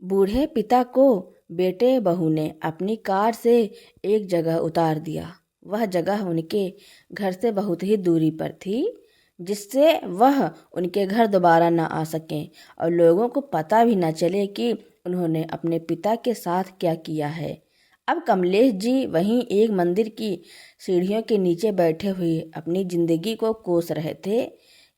बूढ़े पिता को बेटे बहू ने अपनी कार से एक जगह उतार दिया। वह जगह उनके घर से बहुत ही दूरी पर थी, जिससे वह उनके घर दोबारा न आ सकें और लोगों को पता भी न चले कि उन्होंने अपने पिता के साथ क्या किया है। अब कमलेश जी वहीं एक मंदिर की सीढ़ियों के नीचे बैठे हुए अपनी जिंदगी को कोस रहे थे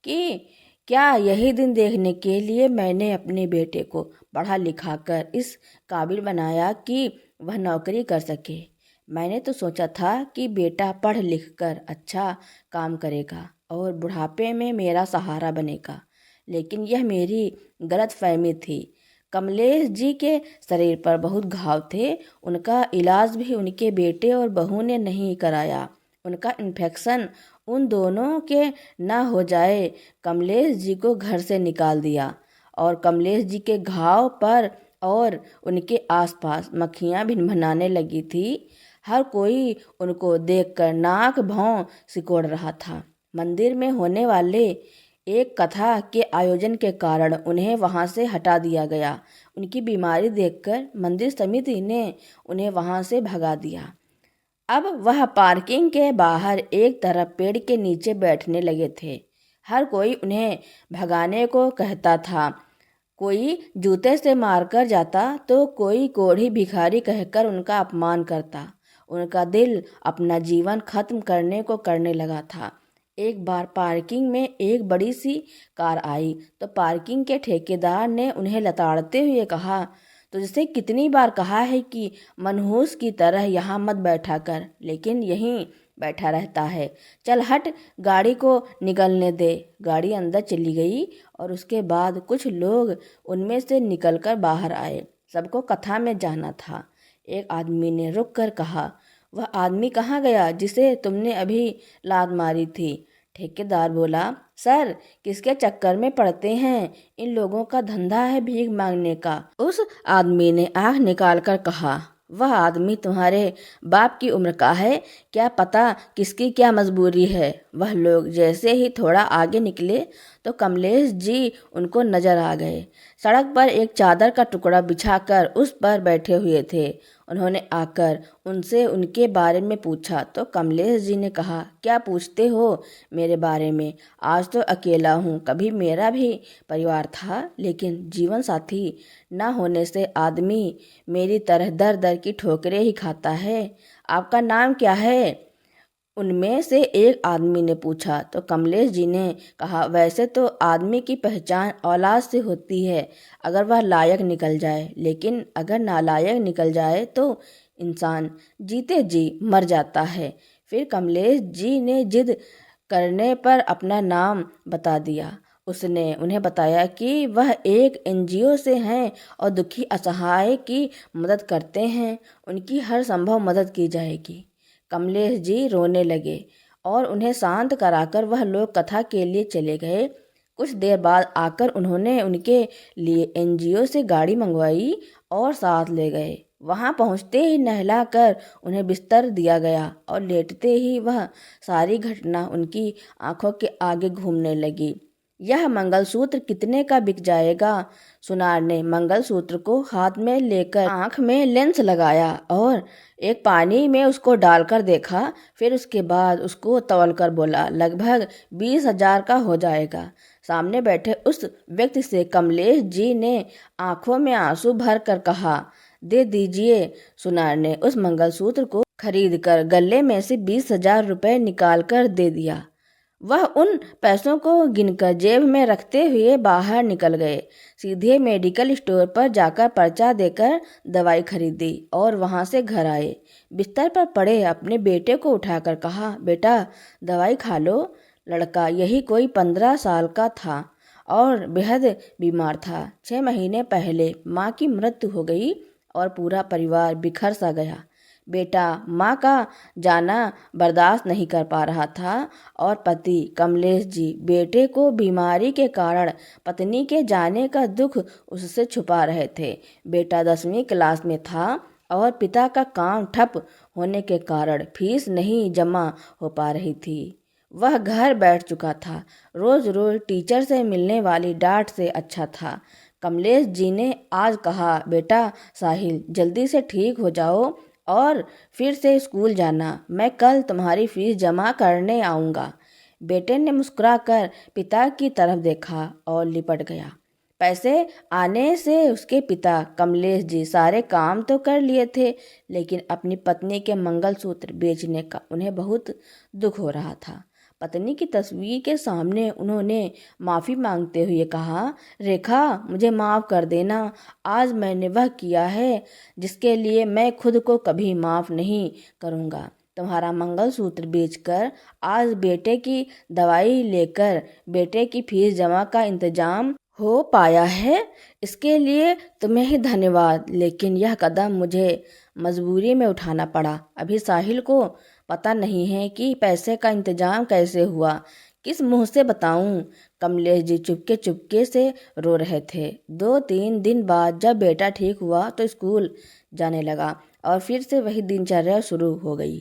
कि क्या यही दिन देखने के लिए मैंने अपने बेटे को पढ़ा लिखा कर इस काबिल बनाया कि वह नौकरी कर सके। मैंने तो सोचा था कि बेटा पढ़ लिख कर अच्छा काम करेगा और बुढ़ापे में मेरा सहारा बनेगा, लेकिन यह मेरी गलतफहमी थी। कमलेश जी के शरीर पर बहुत घाव थे। उनका इलाज भी उनके बेटे और बहू ने नहीं कराया। उनका इन्फेक्शन उन दोनों के न हो जाए, कमलेश जी को घर से निकाल दिया और कमलेश जी के घाव पर और उनके आसपास मक्खियाँ भिनभिनाने लगी थी। हर कोई उनको देखकर नाक भौं सिकोड़ रहा था। मंदिर में होने वाले एक कथा के आयोजन के कारण उन्हें वहां से हटा दिया गया। उनकी बीमारी देखकर मंदिर समिति ने उन्हें वहां से भगा दिया। अब वह पार्किंग के बाहर एक तरफ पेड़ के नीचे बैठने लगे थे। हर कोई उन्हें भगाने को कहता था। कोई जूते से मारकर जाता तो कोई कोढ़ी भिखारी कहकर उनका अपमान करता। उनका दिल अपना जीवन खत्म करने को करने लगा था। एक बार पार्किंग में एक बड़ी सी कार आई तो पार्किंग के ठेकेदार ने उन्हें लताड़ते हुए कहा, तुझसे कितनी बार कहा है कि मनहूस की तरह यहाँ मत बैठा कर, लेकिन यहीं बैठा रहता है। चल हट, गाड़ी को निकलने दे। गाड़ी अंदर चली गई और उसके बाद कुछ लोग उनमें से निकलकर बाहर आए। सबको कथा में जाना था। एक आदमी ने रुक कर कहा, वह आदमी कहाँ गया जिसे तुमने अभी लात मारी थी? ठेकेदार बोला, सर किसके चक्कर में पड़ते हैं? इन लोगों का धंधा है भीख मांगने का। उस आदमी ने आंख निकाल कर कहा, वह आदमी तुम्हारे बाप की उम्र का है, क्या पता किसकी क्या मजबूरी है। वह लोग जैसे ही थोड़ा आगे निकले तो कमलेश जी उनको नजर आ गए। सड़क पर एक चादर का टुकड़ा बिछाकर उस पर बैठे हुए थे। उन्होंने आकर उनसे उनके बारे में पूछा तो कमलेश जी ने कहा, क्या पूछते हो मेरे बारे में? आज तो अकेला हूँ। कभी मेरा भी परिवार था, लेकिन जीवन साथी न होने से आदमी मेरी तरह दर दर की ठोकरें ही खाता है। आपका नाम क्या है? उनमें से एक आदमी ने पूछा तो कमलेश जी ने कहा, वैसे तो आदमी की पहचान औलाद से होती है, अगर वह लायक निकल जाए, लेकिन अगर नालायक निकल जाए तो इंसान जीते जी मर जाता है। फिर कमलेश जी ने जिद करने पर अपना नाम बता दिया। उसने उन्हें बताया कि वह एक एनजीओ से हैं और दुखी असहाय की मदद करते हैं। उनकी हर संभव मदद की जाएगी। कमलेश जी रोने लगे और उन्हें शांत कराकर वह लोग कथा के लिए चले गए। कुछ देर बाद आकर उन्होंने उनके लिए एनजीओ से गाड़ी मंगवाई और साथ ले गए। वहां पहुंचते ही नहलाकर उन्हें बिस्तर दिया गया और लेटते ही वह सारी घटना उनकी आंखों के आगे घूमने लगी। यह मंगलसूत्र कितने का बिक जाएगा? सुनार ने मंगलसूत्र को हाथ में लेकर आंख में लेंस लगाया और एक पानी में उसको डालकर देखा। फिर उसके बाद उसको तौलकर बोला, लगभग 20,000 का हो जाएगा। सामने बैठे उस व्यक्ति से कमलेश जी ने आंखों में आंसू भर कर कहा, दे दीजिए। सुनार ने उस मंगलसूत्र को खरीद कर गले में से 20,000 रुपये निकाल कर दे दिया। वह उन पैसों को गिनकर जेब में रखते हुए बाहर निकल गए। सीधे मेडिकल स्टोर पर जाकर पर्चा देकर दवाई खरीदी और वहां से घर आए। बिस्तर पर पड़े अपने बेटे को उठाकर कहा, बेटा दवाई खा लो। लड़का यही कोई 15 साल का था और बेहद बीमार था। 6 महीने पहले माँ की मृत्यु हो गई और पूरा परिवार बिखर सा गया। बेटा माँ का जाना बर्दाश्त नहीं कर पा रहा था और पति कमलेश जी बेटे को बीमारी के कारण पत्नी के जाने का दुख उससे छुपा रहे थे। बेटा 10वीं क्लास में था और पिता का काम ठप होने के कारण फीस नहीं जमा हो पा रही थी। वह घर बैठ चुका था। रोज रोज टीचर से मिलने वाली डांट से अच्छा था कमलेश जी ने आज कहा, बेटा साहिल जल्दी से ठीक हो जाओ और फिर से स्कूल जाना, मैं कल तुम्हारी फीस जमा करने आऊँगा। बेटे ने मुस्कुराकर पिता की तरफ देखा और लिपट गया। पैसे आने से उसके पिता कमलेश जी सारे काम तो कर लिए थे, लेकिन अपनी पत्नी के मंगलसूत्र बेचने का उन्हें बहुत दुख हो रहा था। पत्नी की तस्वीर के सामने उन्होंने माफ़ी मांगते हुए कहा, रेखा मुझे माफ़ कर देना, आज मैंने वह किया है जिसके लिए मैं खुद को कभी माफ़ नहीं करूँगा। तुम्हारा मंगलसूत्र बेचकर आज बेटे की दवाई लेकर बेटे की फीस जमा का इंतजाम हो पाया है, इसके लिए तुम्हें ही धन्यवाद। लेकिन यह कदम मुझे मजबूरी में उठाना पड़ा। अभी साहिल को पता नहीं है कि पैसे का इंतजाम कैसे हुआ, किस मुंह से बताऊं। कमलेश जी चुपके चुपके से रो रहे थे। 2-3 दिन बाद जब बेटा ठीक हुआ तो स्कूल जाने लगा और फिर से वही दिनचर्या शुरू हो गई।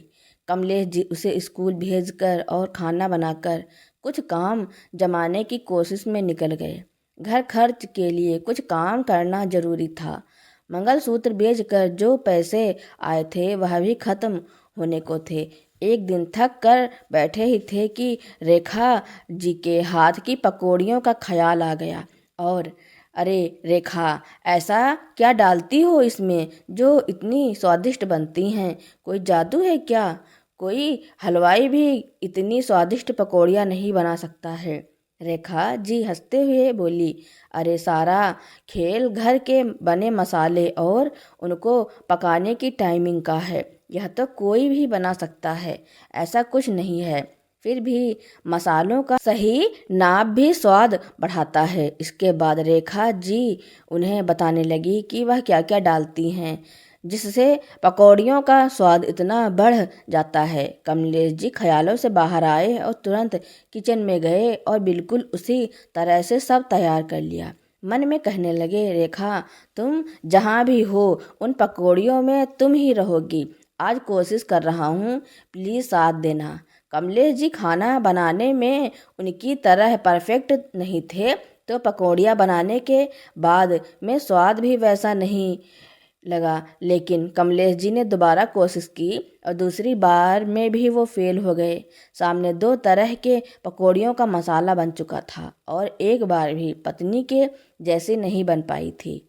कमलेश जी उसे स्कूल भेजकर और खाना बनाकर कुछ काम जमाने की कोशिश में निकल गए। घर खर्च के लिए कुछ काम करना जरूरी था। मंगलसूत्र बेचकर जो पैसे आए थे वह भी खत्म होने को थे। एक दिन थक कर बैठे ही थे कि रेखा जी के हाथ की पकौड़ियों का ख्याल आ गया और अरे रेखा, ऐसा क्या डालती हो इसमें जो इतनी स्वादिष्ट बनती हैं? कोई जादू है क्या? कोई हलवाई भी इतनी स्वादिष्ट पकौड़ियाँ नहीं बना सकता है। रेखा जी हंसते हुए बोली, अरे सारा खेल घर के बने मसाले और उनको पकाने की टाइमिंग का है। यह तो कोई भी बना सकता है, ऐसा कुछ नहीं है। फिर भी मसालों का सही नाप भी स्वाद बढ़ाता है। इसके बाद रेखा जी उन्हें बताने लगी कि वह क्या क्या डालती हैं जिससे पकौड़ियों का स्वाद इतना बढ़ जाता है। कमलेश जी ख्यालों से बाहर आए और तुरंत किचन में गए और बिल्कुल उसी तरह से सब तैयार कर लिया। मन में कहने लगे, रेखा तुम जहाँ भी हो उन पकौड़ियों में तुम ही रहोगी। आज कोशिश कर रहा हूँ, प्लीज़ साथ देना। कमलेश जी खाना बनाने में उनकी तरह परफेक्ट नहीं थे, तो पकौड़ियाँ बनाने के बाद में स्वाद भी वैसा नहीं लगा। लेकिन कमलेश जी ने दोबारा कोशिश की और दूसरी बार में भी वो फेल हो गए। सामने 2 तरह के पकौड़ियों का मसाला बन चुका था और एक बार भी पत्नी के जैसी नहीं बन पाई थी।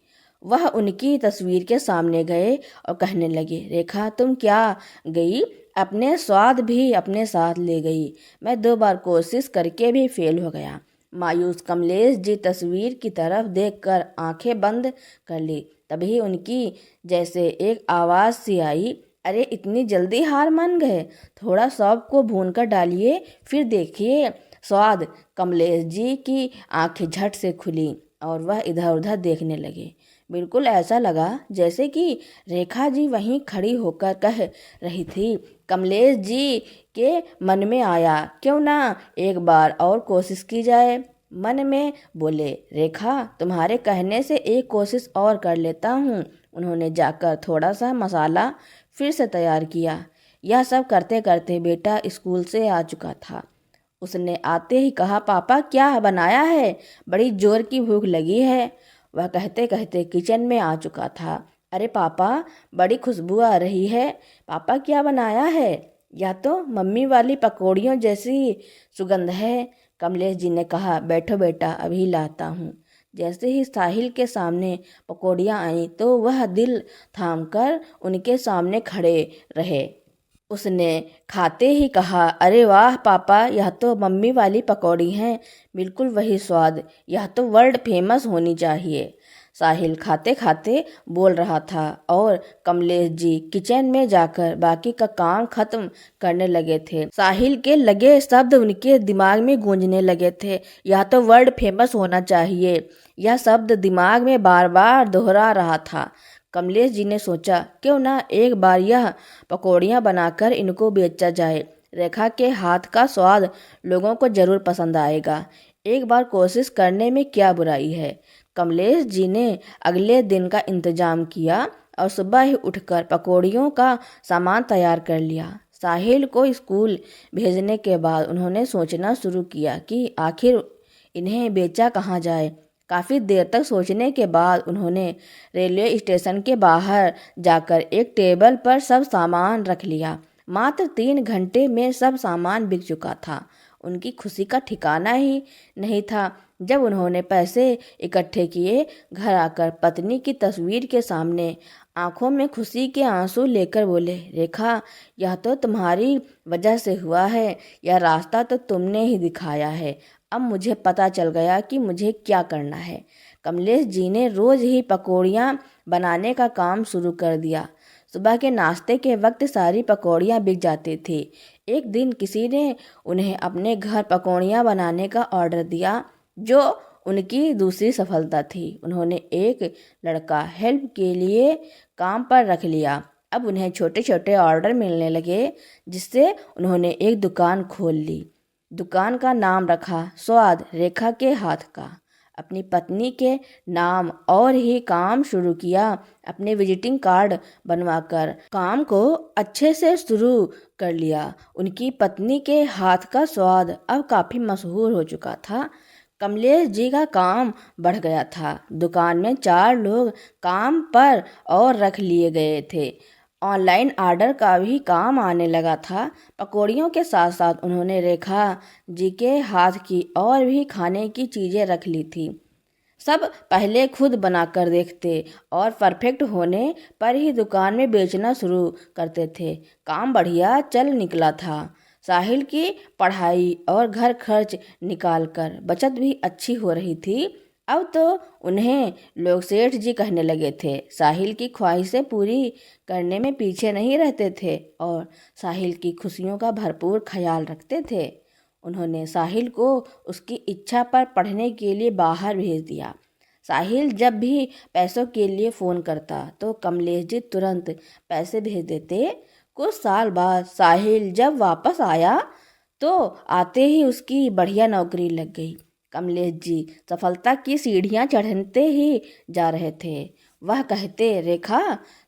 वह उनकी तस्वीर के सामने गए और कहने लगे, रेखा तुम क्या गई, अपने स्वाद भी अपने साथ ले गई। मैं 2 बार कोशिश करके भी फेल हो गया। मायूस कमलेश जी तस्वीर की तरफ देखकर आंखें बंद कर ली। तभी उनकी जैसे एक आवाज़ सी आई, अरे इतनी जल्दी हार मान गए, थोड़ा सौंफ को भून कर डालिए फिर देखिए स्वाद। कमलेश जी की आंखें झट से खुली और वह इधर उधर देखने लगे। बिल्कुल ऐसा लगा जैसे कि रेखा जी वहीं खड़ी होकर कह रही थी। कमलेश जी के मन में आया, क्यों ना एक बार और कोशिश की जाए। मन में बोले, रेखा तुम्हारे कहने से एक कोशिश और कर लेता हूँ। उन्होंने जाकर थोड़ा सा मसाला फिर से तैयार किया। यह सब करते करते बेटा स्कूल से आ चुका था। उसने आते ही कहा, पापा क्या बनाया है, बड़ी जोर की भूख लगी है। वह कहते कहते किचन में आ चुका था। अरे पापा, बड़ी खुशबू आ रही है, पापा क्या बनाया है? या तो मम्मी वाली पकौड़ियों जैसी सुगंध है। कमलेश जी ने कहा, बैठो बेटा अभी लाता हूँ। जैसे ही साहिल के सामने पकौड़ियाँ आईं तो वह दिल थाम कर उनके सामने खड़े रहे। उसने खाते ही कहा, अरे वाह पापा, यह तो मम्मी वाली पकौड़ी हैं, बिल्कुल वही स्वाद, यह तो वर्ल्ड फेमस होनी चाहिए। साहिल खाते खाते बोल रहा था और कमलेश जी किचन में जाकर बाकी का काम खत्म करने लगे थे। साहिल के लगे शब्द उनके दिमाग में गूंजने लगे थे, यह तो वर्ल्ड फेमस होना चाहिए। यह शब्द दिमाग में बार बार दोहरा रहा था। कमलेश जी ने सोचा, क्यों ना एक बार यह पकौड़ियाँ बनाकर इनको बेचा जाए। रेखा के हाथ का स्वाद लोगों को जरूर पसंद आएगा। एक बार कोशिश करने में क्या बुराई है। कमलेश जी ने अगले दिन का इंतजाम किया और सुबह ही उठकर पकौड़ियों का सामान तैयार कर लिया। साहिल को स्कूल भेजने के बाद उन्होंने सोचना शुरू किया कि आखिर इन्हें बेचा कहाँ जाए। काफ़ी देर तक सोचने के बाद उन्होंने रेलवे स्टेशन के बाहर जाकर एक टेबल पर सब सामान रख लिया। मात्र 3 घंटे में सब सामान बिक चुका था। उनकी खुशी का ठिकाना ही नहीं था। जब उन्होंने पैसे इकट्ठे किए, घर आकर पत्नी की तस्वीर के सामने आंखों में खुशी के आंसू लेकर बोले, रेखा, यह तो तुम्हारी वजह से हुआ है। यह रास्ता तो तुमने ही दिखाया है। अब मुझे पता चल गया कि मुझे क्या करना है। कमलेश जी ने रोज ही पकौड़ियाँ बनाने का काम शुरू कर दिया। सुबह के नाश्ते के वक्त सारी पकौड़ियाँ बिक जाती थी। एक दिन किसी ने उन्हें अपने घर पकौड़ियाँ बनाने का ऑर्डर दिया, जो उनकी दूसरी सफलता थी। उन्होंने एक लड़का हेल्प के लिए काम पर रख लिया। अब उन्हें छोटे छोटे ऑर्डर मिलने लगे, जिससे उन्होंने एक दुकान खोल ली। दुकान का नाम रखा स्वाद रेखा के हाथ का। अपनी पत्नी के नाम और ही काम शुरू किया। अपने विजिटिंग कार्ड बनवाकर काम को अच्छे से शुरू कर लिया। उनकी पत्नी के हाथ का स्वाद अब काफ़ी मशहूर हो चुका था। कमलेश जी का काम बढ़ गया था। दुकान में 4 लोग काम पर और रख लिए गए थे। ऑनलाइन ऑर्डर का भी काम आने लगा था। पकौड़ियों के साथ साथ उन्होंने रेखा जी के हाथ की और भी खाने की चीज़ें रख ली थी। सब पहले खुद बनाकर देखते और परफेक्ट होने पर ही दुकान में बेचना शुरू करते थे। काम बढ़िया चल निकला था। साहिल की पढ़ाई और घर खर्च निकालकर बचत भी अच्छी हो रही थी। अब तो उन्हें लोग सेठ जी कहने लगे थे। साहिल की ख्वाहिशें पूरी करने में पीछे नहीं रहते थे और साहिल की खुशियों का भरपूर ख्याल रखते थे। उन्होंने साहिल को उसकी इच्छा पर पढ़ने के लिए बाहर भेज दिया। साहिल जब भी पैसों के लिए फ़ोन करता तो कमलेश जी तुरंत पैसे भेज देते। कुछ साल बाद साहिल जब वापस आया तो आते ही उसकी बढ़िया नौकरी लग गई। कमलेश जी सफलता की सीढ़ियां चढ़ते ही जा रहे थे। वह कहते, रेखा,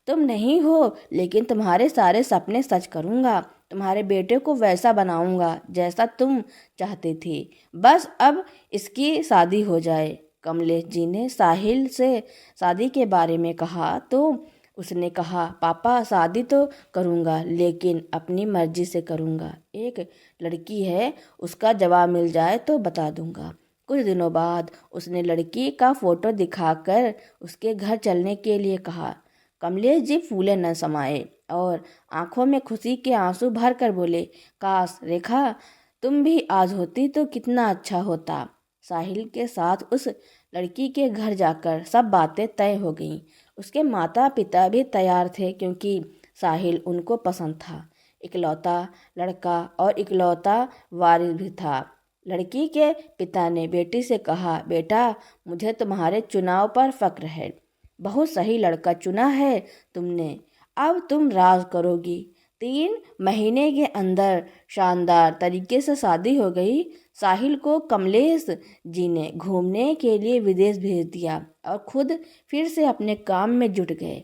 तुम नहीं हो, लेकिन तुम्हारे सारे सपने सच करूँगा। तुम्हारे बेटे को वैसा बनाऊंगा जैसा तुम चाहती थी। बस अब इसकी शादी हो जाए। कमलेश जी ने साहिल से शादी के बारे में कहा तो उसने कहा, पापा, शादी तो करूँगा, लेकिन अपनी मर्जी से करूँगा। एक लड़की है, उसका जवाब मिल जाए तो बता दूँगा। कुछ दिनों बाद उसने लड़की का फोटो दिखाकर उसके घर चलने के लिए कहा। कमलेश जी फूले न समाये और आंखों में खुशी के आंसू भर कर बोले, काश रेखा, तुम भी आज होती तो कितना अच्छा होता। साहिल के साथ उस लड़की के घर जाकर सब बातें तय हो गईं। उसके माता पिता भी तैयार थे, क्योंकि साहिल उनको पसंद था। इकलौता लड़का और इकलौता वारिस भी था। लड़की के पिता ने बेटी से कहा, बेटा, मुझे तुम्हारे चुनाव पर फक्र है। बहुत सही लड़का चुना है तुमने। अब तुम राज करोगी। 3 महीने के अंदर शानदार तरीके से शादी हो गई। साहिल को कमलेश जी ने घूमने के लिए विदेश भेज दिया और खुद फिर से अपने काम में जुट गए।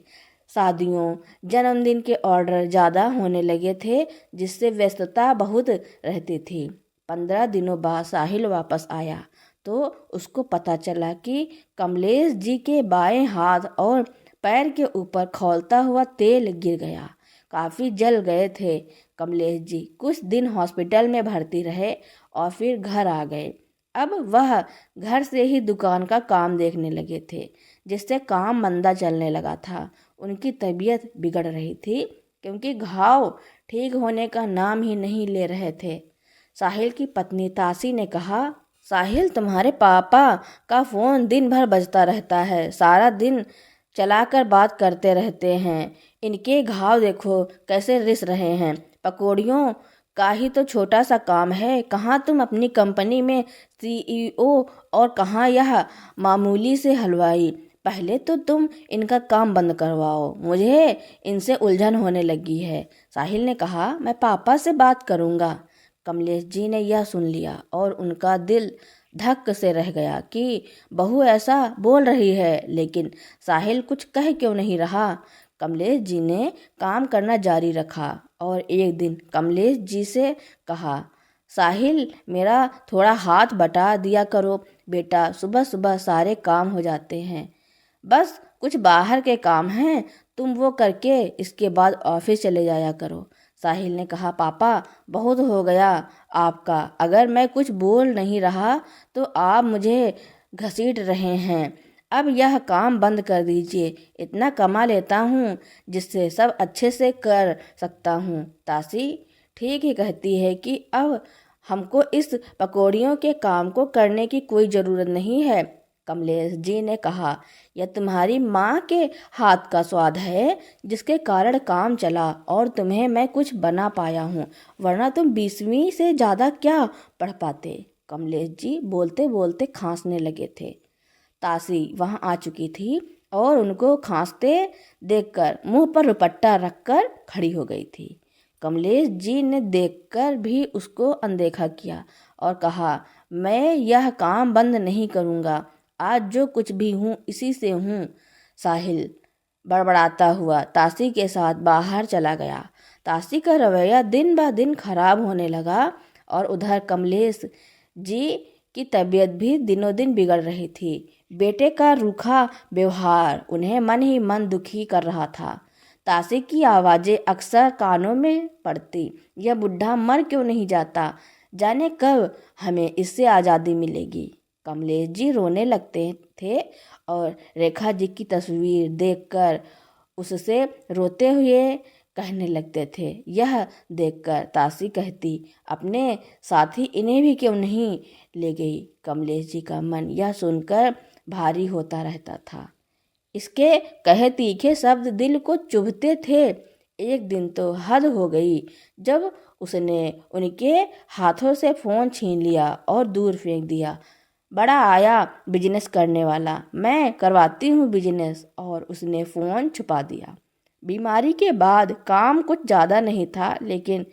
शादियों, जन्मदिन के ऑर्डर ज़्यादा होने लगे थे, जिससे व्यस्तता बहुत रहती थी। 15 दिनों बाद साहिल वापस आया तो उसको पता चला कि कमलेश जी के बाएं हाथ और पैर के ऊपर खौलता हुआ तेल गिर गया। काफ़ी जल गए थे। कमलेश जी कुछ दिन हॉस्पिटल में भर्ती रहे और फिर घर आ गए। अब वह घर से ही दुकान का काम देखने लगे थे, जिससे काम मंदा चलने लगा था। उनकी तबीयत बिगड़ रही थी, क्योंकि घाव ठीक होने का नाम ही नहीं ले रहे थे। साहिल की पत्नी तासी ने कहा, साहिल, तुम्हारे पापा का फ़ोन दिन भर बजता रहता है। सारा दिन चलाकर बात करते रहते हैं। इनके घाव देखो कैसे रिस रहे हैं। पकौड़ियों का ही तो छोटा सा काम है। कहाँ तुम अपनी कंपनी में CEO और कहाँ यह मामूली से हलवाई। पहले तो तुम इनका काम बंद करवाओ, मुझे इनसे उलझन होने लगी है। साहिल ने कहा, मैं पापा से बात करूँगा। कमलेश जी ने यह सुन लिया और उनका दिल धक से रह गया कि बहू ऐसा बोल रही है, लेकिन साहिल कुछ कह क्यों नहीं रहा। कमलेश जी ने काम करना जारी रखा और एक दिन कमलेश जी से कहा, साहिल, मेरा थोड़ा हाथ बटा दिया करो बेटा, सुबह सुबह सारे काम हो जाते हैं। बस कुछ बाहर के काम हैं, तुम वो करके इसके बाद ऑफिस चले जाया करो। साहिल ने कहा, पापा बहुत हो गया आपका, अगर मैं कुछ बोल नहीं रहा तो आप मुझे घसीट रहे हैं। अब यह काम बंद कर दीजिए, इतना कमा लेता हूँ जिससे सब अच्छे से कर सकता हूँ। तासी ठीक ही कहती है कि अब हमको इस पकौड़ियों के काम को करने की कोई ज़रूरत नहीं है। कमलेश जी ने कहा, यह तुम्हारी माँ के हाथ का स्वाद है जिसके कारण काम चला और तुम्हें मैं कुछ बना पाया हूँ, वरना तुम 20वीं से ज़्यादा क्या पढ़ पाते। कमलेश जी बोलते बोलते खांसने लगे थे। तासी वहाँ आ चुकी थी और उनको खांसते देखकर मुंह पर दुपट्टा रखकर खड़ी हो गई थी। कमलेश जी ने देखकर भी उसको अनदेखा किया और कहा, मैं यह काम बंद नहीं करूँगा, आज जो कुछ भी हूँ इसी से हूँ। साहिल बड़बड़ाता हुआ तासी के साथ बाहर चला गया। तासी का रवैया दिन ब दिन खराब होने लगा और उधर कमलेश जी की तबीयत भी दिनों दिन बिगड़ रही थी। बेटे का रूखा व्यवहार उन्हें मन ही मन दुखी कर रहा था। तासी की आवाज़ें अक्सर कानों में पड़ती, यह बुढ़ा मर क्यों नहीं जाता, जाने कब हमें इससे आज़ादी मिलेगी। कमलेश जी रोने लगते थे और रेखा जी की तस्वीर देखकर उससे रोते हुए कहने लगते थे। यह देखकर तासी कहती, अपने साथी इन्हें भी क्यों नहीं ले गई। कमलेश जी का मन यह सुनकर भारी होता रहता था। इसके कहे तीखे शब्द दिल को चुभते थे। एक दिन तो हद हो गई जब उसने उनके हाथों से फ़ोन छीन लिया और दूर फेंक दिया। बड़ा आया बिजनेस करने वाला, मैं करवाती हूँ बिजनेस, और उसने फ़ोन छुपा दिया। बीमारी के बाद काम कुछ ज़्यादा नहीं था, लेकिन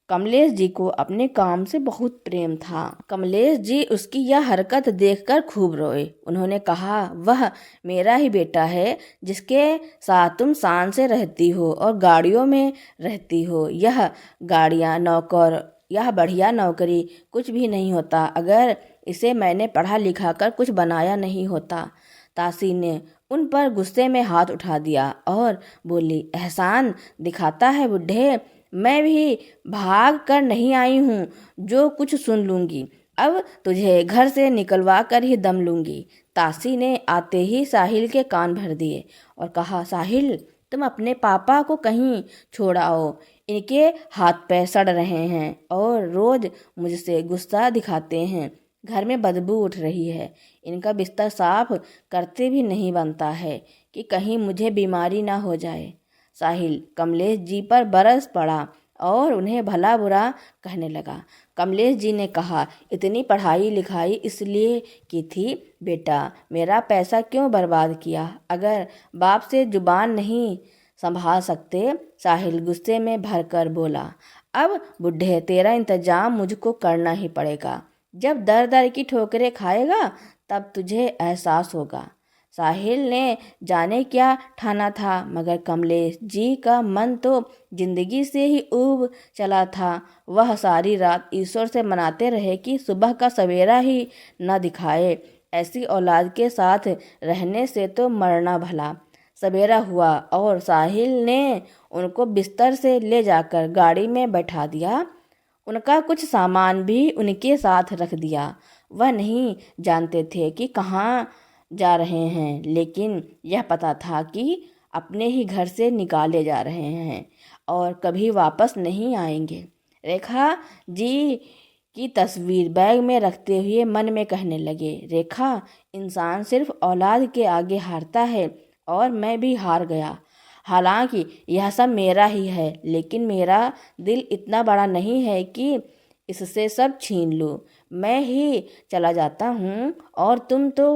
कमलेश जी को अपने काम से बहुत प्रेम था। कमलेश जी उसकी यह हरकत देखकर खूब रोए। उन्होंने कहा, वह मेरा ही बेटा है जिसके साथ तुम शान से रहती हो और गाड़ियों में रहती हो। यह गाड़ियाँ, नौकर, यह बढ़िया नौकरी कुछ भी नहीं होता अगर इसे मैंने पढ़ा लिखा कर कुछ बनाया नहीं होता। तासी ने उन पर गुस्से में हाथ उठा दिया और बोली, एहसान दिखाता है बुढ़े, मैं भी भाग कर नहीं आई हूँ, जो कुछ सुन लूँगी, अब तुझे घर से निकलवा कर ही दम लूँगी। तासी ने आते ही साहिल के कान भर दिए और कहा, साहिल तुम अपने पापा को कहीं छोड़ आओ, इनके हाथ पैर सड़ रहे हैं और रोज मुझसे गुस्सा दिखाते हैं। घर में बदबू उठ रही है, इनका बिस्तर साफ करते भी नहीं बनता है कि कहीं मुझे बीमारी ना हो जाए। साहिल कमलेश जी पर बरस पड़ा और उन्हें भला बुरा कहने लगा। कमलेश जी ने कहा, इतनी पढ़ाई लिखाई इसलिए की थी बेटा, मेरा पैसा क्यों बर्बाद किया, अगर बाप से जुबान नहीं संभाल सकते। साहिल गुस्से में भरकर बोला, अब बुढ़े तेरा इंतजाम मुझको करना ही पड़ेगा, जब दर दर की ठोकरें खाएगा तब तुझे एहसास होगा। साहिल ने जाने क्या ठाना था, मगर कमलेश जी का मन तो जिंदगी से ही ऊब चला था। वह सारी रात ईश्वर से मनाते रहे कि सुबह का सवेरा ही न दिखाए, ऐसी औलाद के साथ रहने से तो मरना भला। सवेरा हुआ और साहिल ने उनको बिस्तर से ले जाकर गाड़ी में बैठा दिया, उनका कुछ सामान भी उनके साथ रख दिया। वह नहीं जानते थे कि कहाँ जा रहे हैं, लेकिन यह पता था कि अपने ही घर से निकाले जा रहे हैं और कभी वापस नहीं आएंगे। रेखा जी की तस्वीर बैग में रखते हुए मन में कहने लगे, रेखा, इंसान सिर्फ औलाद के आगे हारता है और मैं भी हार गया। हालांकि यह सब मेरा ही है, लेकिन मेरा दिल इतना बड़ा नहीं है कि इससे सब छीन लूँ। मैं ही चला जाता हूँ और तुम तो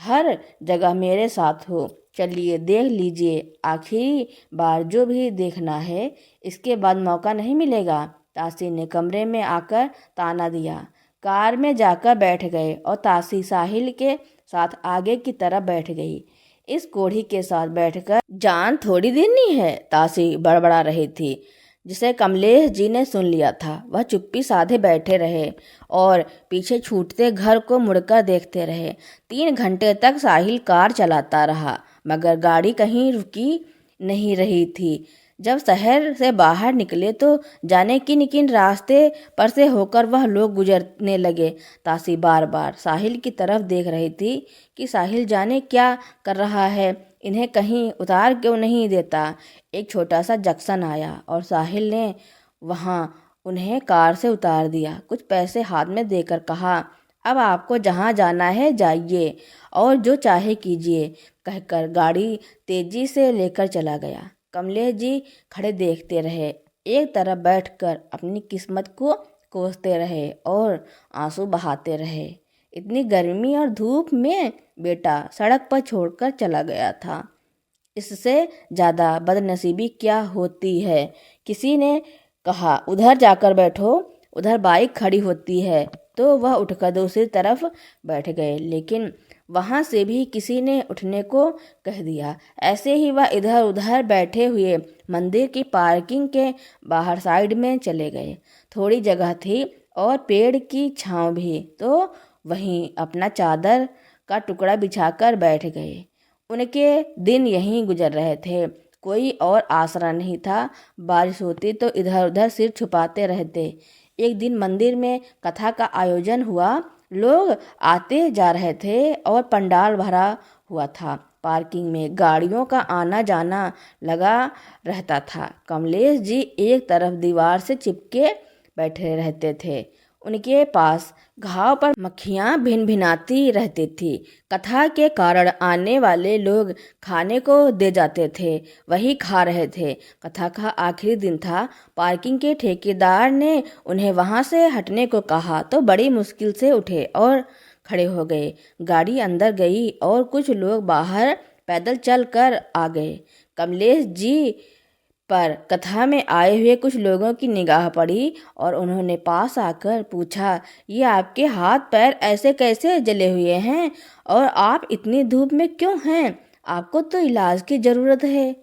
हर जगह मेरे साथ हो। चलिए देख लीजिए, आखिरी बार जो भी देखना है, इसके बाद मौका नहीं मिलेगा। तासी ने कमरे में आकर ताना दिया। कार में जाकर बैठ गए और तासी साहिल के साथ आगे की तरफ बैठ गई। इस कोढ़ी के साथ बैठकर जान थोड़ी देनी है, तासी बड़बड़ा रही थी। जिसे कमलेश जी ने सुन लिया था। वह चुप्पी साधे बैठे रहे और पीछे छूटते घर को मुड़कर देखते रहे। 3 घंटे तक साहिल कार चलाता रहा मगर गाड़ी कहीं रुकी नहीं रही थी। जब शहर से बाहर निकले तो जाने किन किन रास्ते पर से होकर वह लोग गुजरने लगे। तासी बार बार साहिल की तरफ देख रही थी कि साहिल जाने क्या कर रहा है, इन्हें कहीं उतार क्यों नहीं देता। एक छोटा सा जंक्शन आया और साहिल ने वहाँ उन्हें कार से उतार दिया। कुछ पैसे हाथ में देकर कहा, अब आपको जहाँ जाना है जाइए और जो चाहे कीजिए, कहकर गाड़ी तेजी से लेकर चला गया। कमलेश जी खड़े देखते रहे, एक तरफ बैठकर अपनी किस्मत को कोसते रहे और आंसू बहाते रहे। इतनी गर्मी और धूप में बेटा सड़क पर छोड़कर चला गया था, इससे ज़्यादा बदनसीबी क्या होती है। किसी ने कहा, उधर जाकर बैठो, उधर बाइक खड़ी होती है। तो वह उठकर दूसरी तरफ बैठ गए, लेकिन वहाँ से भी किसी ने उठने को कह दिया। ऐसे ही वह इधर उधर बैठे हुए मंदिर की पार्किंग के बाहर साइड में चले गए। थोड़ी जगह थी और पेड़ की छांव भी, तो वहीं अपना चादर का टुकड़ा बिछाकर बैठ गए। उनके दिन यहीं गुजर रहे थे, कोई और आसरा नहीं था। बारिश होती तो इधर उधर सिर छुपाते रहते। एक दिन मंदिर में कथा का आयोजन हुआ, लोग आते जा रहे थे और पंडाल भरा हुआ था। पार्किंग में गाड़ियों का आना जाना लगा रहता था। कमलेश जी एक तरफ दीवार से चिपके बैठे रहते थे। उनके पास घाव पर मक्खियाँ भिनभिनाती रहती थी। कथा के कारण आने वाले लोग खाने को दे जाते थे, वही खा रहे थे। कथा का आखिरी दिन था। पार्किंग के ठेकेदार ने उन्हें वहां से हटने को कहा तो बड़ी मुश्किल से उठे और खड़े हो गए। गाड़ी अंदर गई और कुछ लोग बाहर पैदल चल कर आ गए। कमलेश जी पर कथा में आए हुए कुछ लोगों की निगाह पड़ी और उन्होंने पास आकर पूछा, ये आपके हाथ पैर ऐसे कैसे जले हुए हैं और आप इतनी धूप में क्यों हैं? आपको तो इलाज की ज़रूरत है।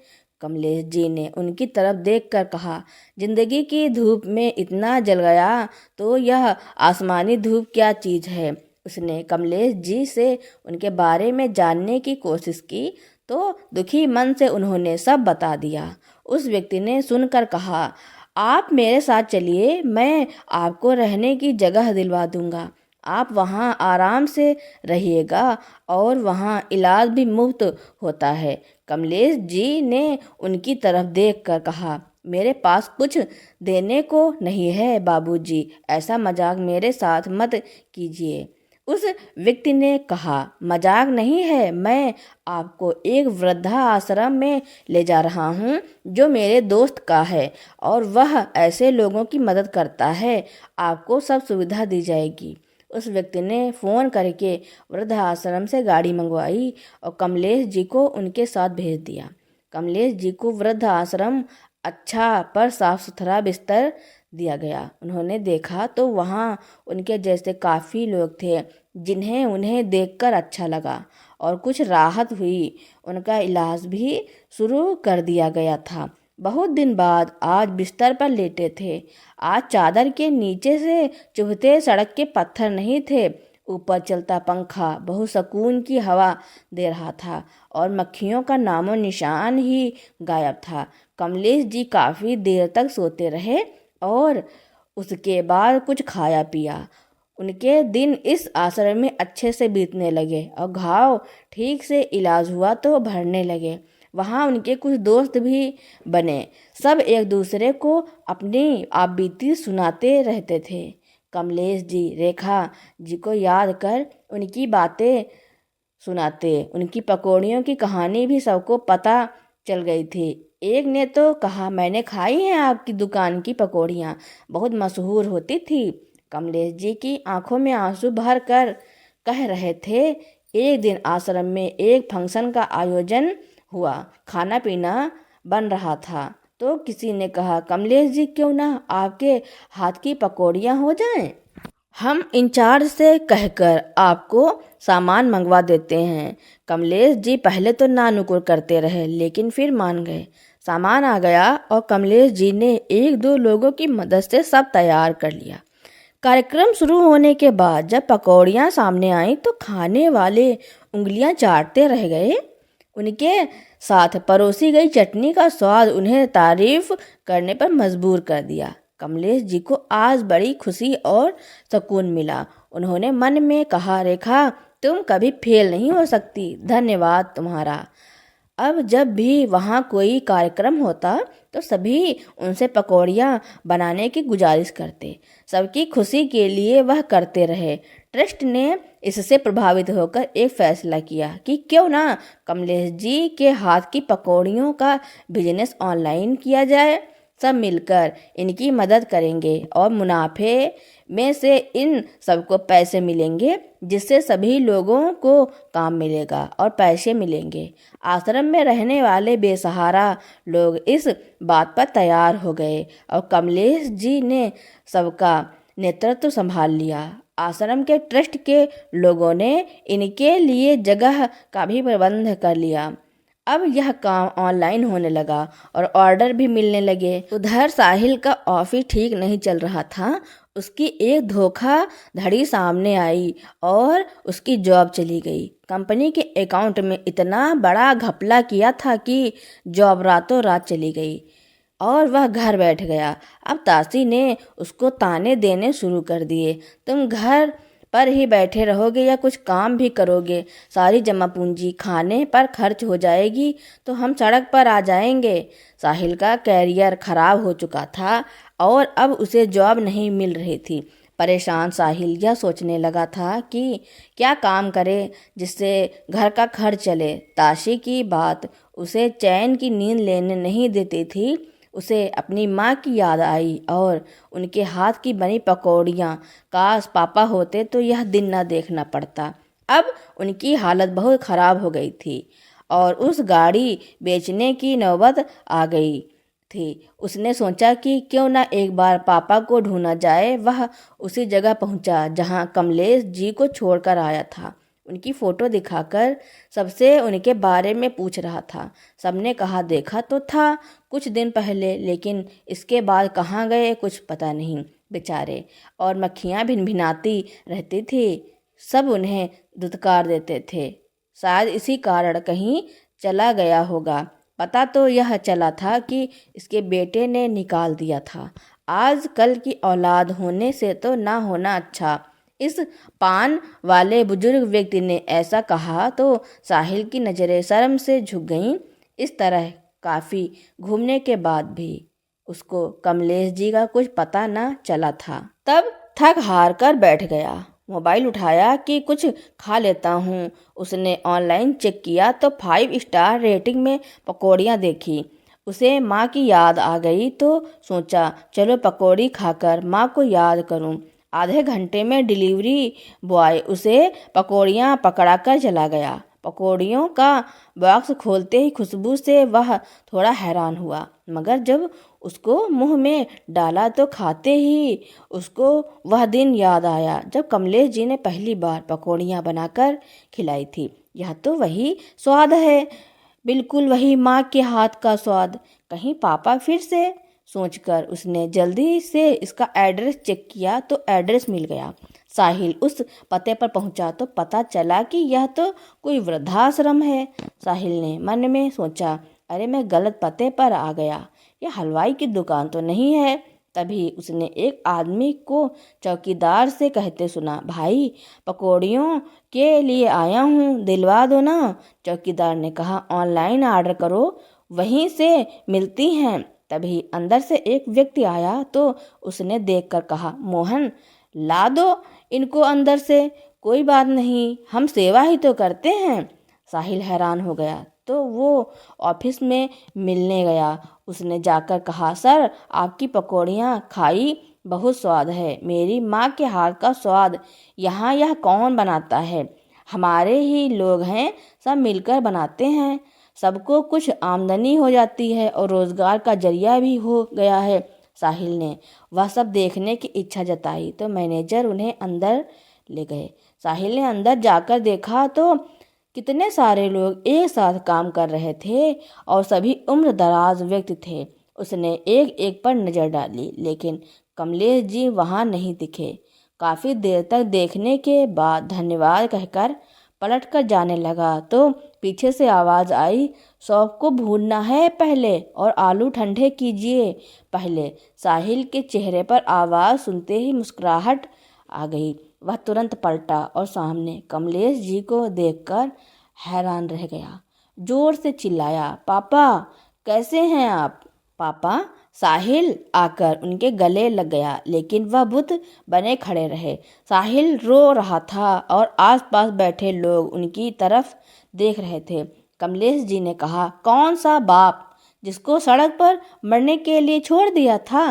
कमलेश जी ने उनकी तरफ देखकर कहा, जिंदगी की धूप में इतना जल गया तो यह आसमानी धूप क्या चीज़ है। उसने कमलेश जी से उनके बारे में जानने की कोशिश की तो दुखी मन से उन्होंने सब बता दिया। उस व्यक्ति ने सुनकर कहा, आप मेरे साथ चलिए, मैं आपको रहने की जगह दिलवा दूंगा। आप वहाँ आराम से रहिएगा और वहाँ इलाज भी मुफ्त होता है। कमलेश जी ने उनकी तरफ देखकर कहा, मेरे पास कुछ देने को नहीं है बाबूजी, ऐसा मजाक मेरे साथ मत कीजिए। उस व्यक्ति ने कहा, मजाक नहीं है, मैं आपको एक वृद्धा आश्रम में ले जा रहा हूँ जो मेरे दोस्त का है और वह ऐसे लोगों की मदद करता है। आपको सब सुविधा दी जाएगी। उस व्यक्ति ने फ़ोन करके वृद्धा आश्रम से गाड़ी मंगवाई और कमलेश जी को उनके साथ भेज दिया। कमलेश जी को वृद्ध आश्रम अच्छा पर साफ सुथरा बिस्तर दिया गया। उन्होंने देखा तो वहाँ उनके जैसे काफ़ी लोग थे जिन्हें उन्हें देखकर अच्छा लगा और कुछ राहत हुई। उनका इलाज भी शुरू कर दिया गया था। बहुत दिन बाद आज बिस्तर पर लेटे थे। आज चादर के नीचे से चुभते सड़क के पत्थर नहीं थे, ऊपर चलता पंखा बहुत सुकून की हवा दे रहा था और मक्खियों का नामो निशान ही गायब था। कमलेश जी काफ़ी देर तक सोते रहे और उसके बाद कुछ खाया पिया। उनके दिन इस आश्रम में अच्छे से बीतने लगे और घाव ठीक से इलाज हुआ तो भरने लगे। वहाँ उनके कुछ दोस्त भी बने। सब एक दूसरे को अपनी आपबीती सुनाते रहते थे। कमलेश जी रेखा जी को याद कर उनकी बातें सुनाते। उनकी पकौड़ियों की कहानी भी सबको पता चल गई थी। एक ने तो कहा, मैंने खाई हैं आपकी दुकान की पकौड़ियाँ, बहुत मशहूर होती थी। कमलेश जी की आंखों में आंसू भर कर कह रहे थे, एक दिन आश्रम में एक फंक्शन का आयोजन हुआ, खाना पीना बन रहा था तो किसी ने कहा, कमलेश जी क्यों ना आपके हाथ की पकौड़ियाँ हो जाएं? हम इंचार्ज से कहकर आपको सामान मंगवा देते हैं। कमलेश जी पहले तो ना नुकुर करते रहे लेकिन फिर मान गए। सामान आ गया और कमलेश जी ने एक दो लोगों की मदद से सब तैयार कर लिया। कार्यक्रम शुरू होने के बाद जब पकौड़ियाँ सामने आईं तो खाने वाले उंगलियां चाटते रह गए। उनके साथ परोसी गई चटनी का स्वाद उन्हें तारीफ करने पर मजबूर कर दिया। कमलेश जी को आज बड़ी खुशी और सुकून मिला। उन्होंने मन में कहा, रेखा तुम कभी फेल नहीं हो सकती, धन्यवाद तुम्हारा। अब जब भी वहाँ कोई कार्यक्रम होता तो सभी उनसे पकौड़ियाँ बनाने की गुजारिश करते। सबकी खुशी के लिए वह करते रहे। ट्रस्ट ने इससे प्रभावित होकर एक फैसला किया कि क्यों ना कमलेश जी के हाथ की पकौड़ियों का बिजनेस ऑनलाइन किया जाए। सब मिलकर इनकी मदद करेंगे और मुनाफे में से इन सबको पैसे मिलेंगे, जिससे सभी लोगों को काम मिलेगा और पैसे मिलेंगे। आश्रम में रहने वाले बेसहारा लोग इस बात पर तैयार हो गए और कमलेश जी ने सबका नेतृत्व संभाल लिया। आश्रम के ट्रस्ट के लोगों ने इनके लिए जगह का भी प्रबंध कर लिया। अब यह काम ऑनलाइन होने लगा और ऑर्डर भी मिलने लगे। उधर साहिल का ऑफिस ठीक नहीं चल रहा था। उसकी एक धोखाधड़ी सामने आई और उसकी जॉब चली गई। कंपनी के अकाउंट में इतना बड़ा घपला किया था कि जॉब रातों रात चली गई और वह घर बैठ गया। अब ताशी ने उसको ताने देने शुरू कर दिए, तुम घर पर ही बैठे रहोगे या कुछ काम भी करोगे? सारी जमा पूंजी खाने पर खर्च हो जाएगी तो हम सड़क पर आ जाएंगे। साहिल का कैरियर खराब हो चुका था और अब उसे जॉब नहीं मिल रही थी। परेशान साहिल यह सोचने लगा था कि क्या काम करे जिससे घर का खर्च चले। ताशी की बात उसे चैन की नींद लेने नहीं देती थी। उसे अपनी माँ की याद आई और उनके हाथ की बनी पकौड़ियाँ। काश पापा होते तो यह दिन न देखना पड़ता। अब उनकी हालत बहुत ख़राब हो गई थी और उस गाड़ी बेचने की नौबत आ गई थी। उसने सोचा कि क्यों ना एक बार पापा को ढूंढा जाए। वह उसी जगह पहुंचा जहां कमलेश जी को छोड़कर आया था। उनकी फ़ोटो दिखाकर सबसे उनके बारे में पूछ रहा था। सबने कहा देखा तो था कुछ दिन पहले, लेकिन इसके बाद कहाँ गए कुछ पता नहीं बेचारे। और मक्खियाँ भिनभिनाती रहती थी। सब उन्हें धुतकार देते थे। शायद इसी कारण कहीं चला गया होगा। पता तो यह चला था कि इसके बेटे ने निकाल दिया था। आज कल की औलाद होने से तो ना होना अच्छा। इस पान वाले बुजुर्ग व्यक्ति ने ऐसा कहा तो साहिल की नज़रें शर्म से झुक गईं। इस तरह काफ़ी घूमने के बाद भी उसको कमलेश जी का कुछ पता न चला था। तब थक हार कर बैठ गया। मोबाइल उठाया कि कुछ खा लेता हूँ। उसने ऑनलाइन चेक किया तो 5 स्टार रेटिंग में पकौड़ियाँ देखी। उसे माँ की याद आ गई तो सोचा चलो पकौड़ी खाकर माँ को याद करूँ। आधे घंटे में डिलीवरी बॉय उसे पकौड़ियाँ पकड़ा कर चला गया। पकौड़ियों का बॉक्स खोलते ही खुशबू से वह थोड़ा हैरान हुआ, मगर जब उसको मुंह में डाला तो खाते ही उसको वह दिन याद आया जब कमलेश जी ने पहली बार पकौड़ियाँ बनाकर खिलाई थी। यह तो वही स्वाद है, बिल्कुल वही माँ के हाथ का स्वाद। कहीं पापा फिर से, सोचकर उसने जल्दी से इसका एड्रेस चेक किया तो एड्रेस मिल गया। साहिल उस पते पर पहुंचा तो पता चला कि यह तो कोई वृद्धाश्रम है। साहिल ने मन में सोचा, अरे मैं गलत पते पर आ गया, यह हलवाई की दुकान तो नहीं है। तभी उसने एक आदमी को चौकीदार से कहते सुना, भाई पकौड़ियों के लिए आया हूँ, दिलवा दो ना। चौकीदार ने कहा, ऑनलाइन ऑर्डर करो, वहीं से मिलती हैं। तभी अंदर से एक व्यक्ति आया तो उसने देखकर कहा, मोहन ला दो इनको अंदर से। कोई बात नहीं, हम सेवा ही तो करते हैं। साहिल हैरान हो गया तो वो ऑफिस में मिलने गया। उसने जाकर कहा, सर आपकी पकौड़ियाँ खाई, बहुत स्वाद है, मेरी माँ के हाथ का स्वाद। यहाँ यह कौन बनाता है? हमारे ही लोग हैं, सब मिलकर बनाते हैं। सबको कुछ आमदनी हो जाती है और रोजगार का जरिया भी हो गया है। साहिल ने वह सब देखने की इच्छा जताई तो मैनेजर उन्हें अंदर ले गए। साहिल ने अंदर जाकर देखा तो कितने सारे लोग एक साथ काम कर रहे थे और सभी उम्र दराज व्यक्ति थे। उसने एक एक पर नजर डाली, लेकिन कमलेश जी वहां नहीं दिखे। काफी देर तक देखने के बाद धन्यवाद कहकर पलट कर जाने लगा तो पीछे से आवाज आई, सौंफ को भूनना है पहले और आलू ठंडे कीजिए पहले। साहिल के चेहरे पर आवाज सुनते ही मुस्कुराहट आ गई। वह तुरंत पलटा और सामने कमलेश जी को देखकर हैरान रह गया। जोर से चिल्लाया, पापा कैसे हैं आप? पापा? साहिल आकर उनके गले लग गया, लेकिन वह बुत बने खड़े रहे। साहिल रो रहा था और आसपास बैठे लोग उनकी तरफ देख रहे थे। कमलेश जी ने कहा, कौन सा बाप जिसको सड़क पर मरने के लिए छोड़ दिया था?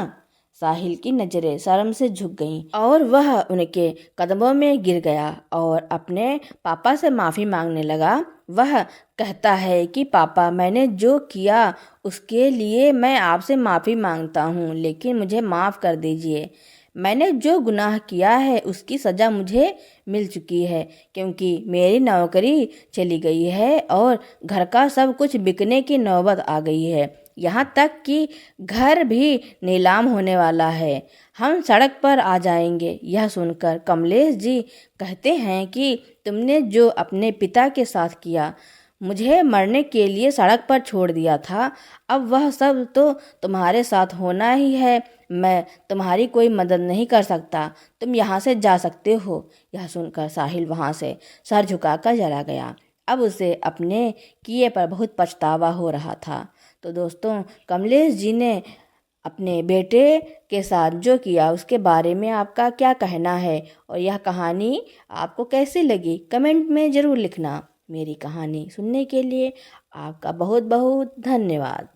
साहिल की नजरें शर्म से झुक गईं और वह उनके कदमों में गिर गया और अपने पापा से माफी मांगने लगा। वह कहता है कि पापा, मैंने जो किया उसके लिए मैं आपसे माफी मांगता हूँ, लेकिन मुझे माफ कर दीजिए। मैंने जो गुनाह किया है उसकी सजा मुझे मिल चुकी है, क्योंकि मेरी नौकरी चली गई है और घर का सब कुछ बिकने की नौबत आ गई है। यहाँ तक कि घर भी नीलाम होने वाला है। हम सड़क पर आ जाएंगे। यह सुनकर कमलेश जी कहते हैं कि तुमने जो अपने पिता के साथ किया, मुझे मरने के लिए सड़क पर छोड़ दिया था, अब वह सब तो तुम्हारे साथ होना ही है। मैं तुम्हारी कोई मदद नहीं कर सकता। तुम यहाँ से जा सकते हो। यह सुनकर साहिल वहाँ से सर झुकाकर चला गया। अब उसे अपने किए पर बहुत पछतावा हो रहा था। तो दोस्तों, कमलेश जी ने अपने बेटे के साथ जो किया उसके बारे में आपका क्या कहना है और यह कहानी आपको कैसी लगी, कमेंट में ज़रूर लिखना। मेरी कहानी सुनने के लिए आपका बहुत बहुत धन्यवाद।